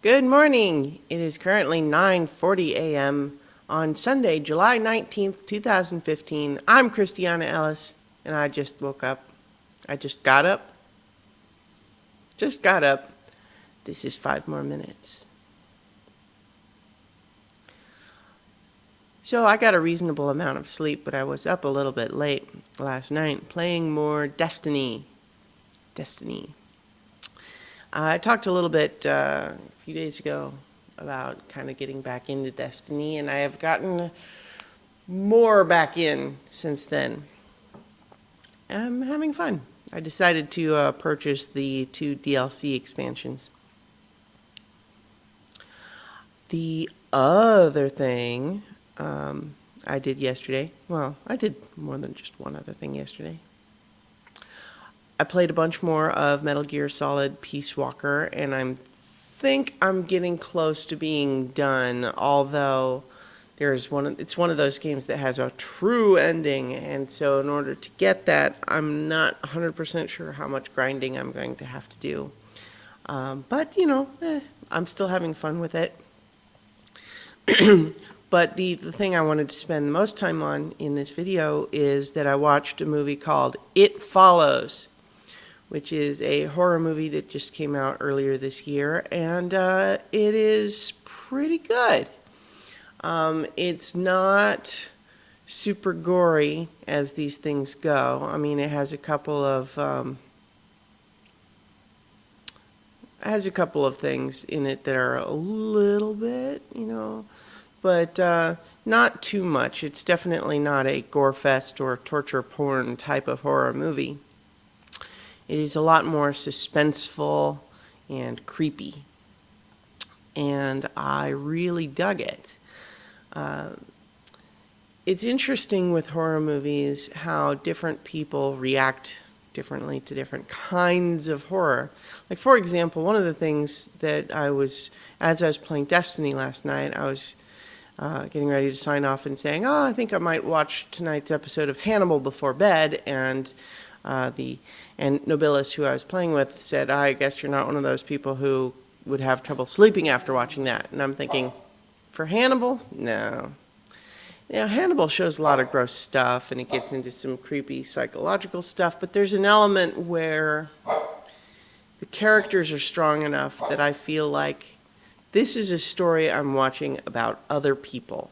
Good morning. It is currently 9:40 a.m. on Sunday, July 19th, 2015. I'm Christiana Ellis, and I just woke up. I just got up. Just got up. This is 5 more minutes. So I got a reasonable amount of sleep, but I was up a little bit late last night playing more Destiny. I talked a little bit a few days ago about kind of getting back into Destiny, and I have gotten more back in since then. I'm having fun. I decided to purchase the 2 DLC expansions. The other thing I did yesterday, well, I did more than just one other thing yesterday. I played a bunch more of Metal Gear Solid Peace Walker, and I think I'm getting close to being done, although it's one of those games that has a true ending, and so in order to get that, I'm not 100% sure how much grinding I'm going to have to do. But, I'm still having fun with it. But the thing I wanted to spend the most time on in this video is that I watched a movie called It Follows, which is a horror movie that just came out earlier this year, and it is pretty good. It's not super gory as these things go. I mean, it has a couple of things in it that are a little bit, but not too much. It's definitely not a gore fest or torture porn type of horror movie. It is a lot more suspenseful and creepy, and I really dug it. It's interesting with horror movies how different people react differently to different kinds of horror. Like, for example, one of the things that as I was playing Destiny last night, I was getting ready to sign off and saying, I think I might watch tonight's episode of Hannibal before bed, and Nobilis, who I was playing with, said, I guess you're not one of those people who would have trouble sleeping after watching that. And I'm thinking, for Hannibal? No. Hannibal shows a lot of gross stuff, and it gets into some creepy psychological stuff, but there's an element where the characters are strong enough that I feel like this is a story I'm watching about other people.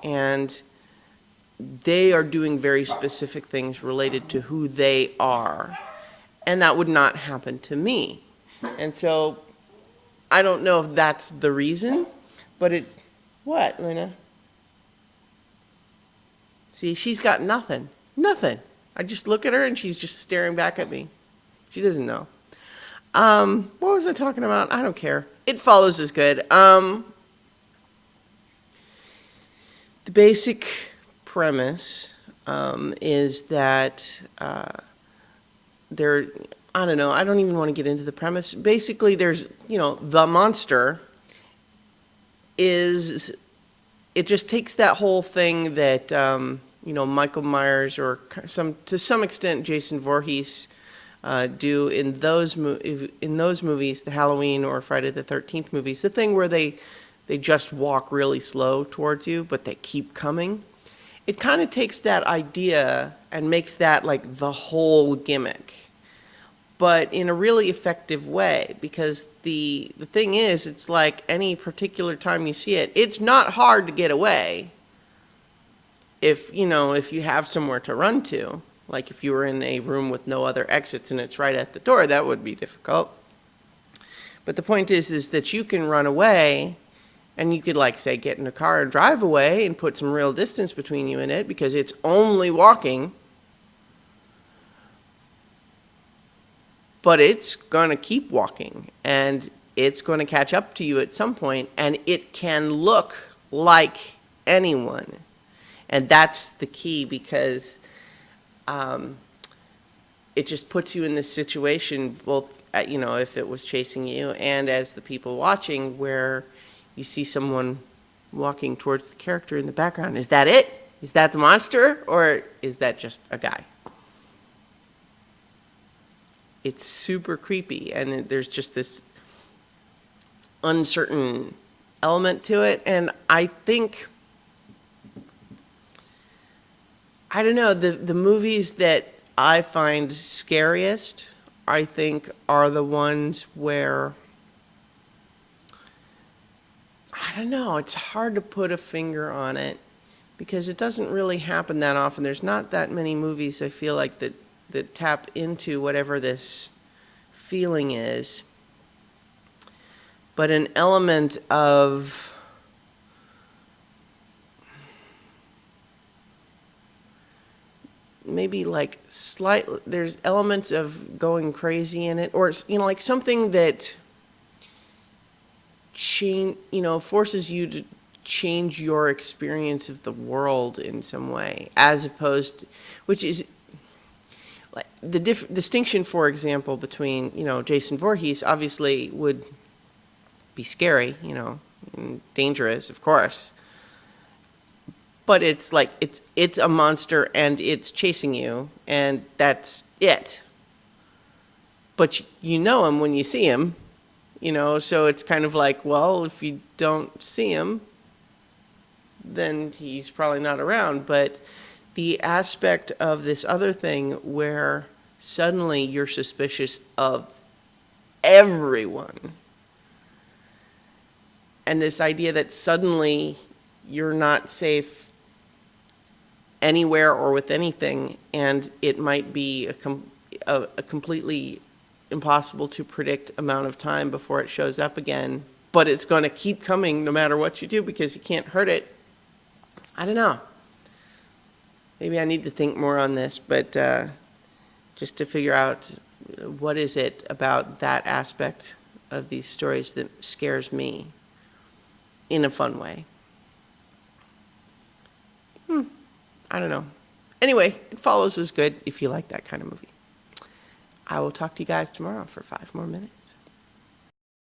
And they are doing very specific things related to who they are. And that would not happen to me. And so I don't know if that's the reason, but what, Lena? See, she's got nothing. Nothing. I just look at her and she's just staring back at me. She doesn't know. What was I talking about? I don't care. It Follows is good. The basic premise is that I don't know, I don't even want to get into the premise. Basically, there's, the monster it just takes that whole thing that, Michael Myers or to some extent Jason Voorhees do in those movies, the Halloween or Friday the 13th movies, the thing where they just walk really slow towards you, but they keep coming. It kind of takes that idea and makes that like the whole gimmick, but in a really effective way, because the thing is, it's like any particular time you see it, it's not hard to get away if you have somewhere to run to. Like if you were in a room with no other exits and it's right at the door, that would be difficult. But the point is that you can run away, and you could, like, say, get in a car and drive away and put some real distance between you and it because it's only walking. But it's going to keep walking, and it's going to catch up to you at some point, and it can look like anyone. And that's the key, because it just puts you in this situation, both, if it was chasing you and as the people watching, where you see someone walking towards the character in the background. Is that it? Is that the monster? Or is that just a guy? It's super creepy, and there's just this uncertain element to it. And I think, I don't know, the movies that I find scariest, I think, are the ones where, I don't know, it's hard to put a finger on it because it doesn't really happen that often. There's not that many movies I feel like that tap into whatever this feeling is. But an element of maybe like there's elements of going crazy in it, or like something that forces you to change your experience of the world in some way, as opposed to, which is like the distinction, for example, between, Jason Voorhees obviously would be scary, and dangerous, of course. But it's like it's a monster and it's chasing you, and that's it. But you know him when you see him, so it's kind of like, well, if you don't see him, then he's probably not around. But the aspect of this other thing where suddenly you're suspicious of everyone, and this idea that suddenly you're not safe anywhere or with anything, and it might be a completely impossible to predict amount of time before it shows up again, but it's going to keep coming no matter what you do because you can't hurt it. I don't know. Maybe I need to think more on this, but just to figure out what is it about that aspect of these stories that scares me in a fun way. I don't know. Anyway, It Follows is good if you like that kind of movie. I will talk to you guys tomorrow for 5 more minutes.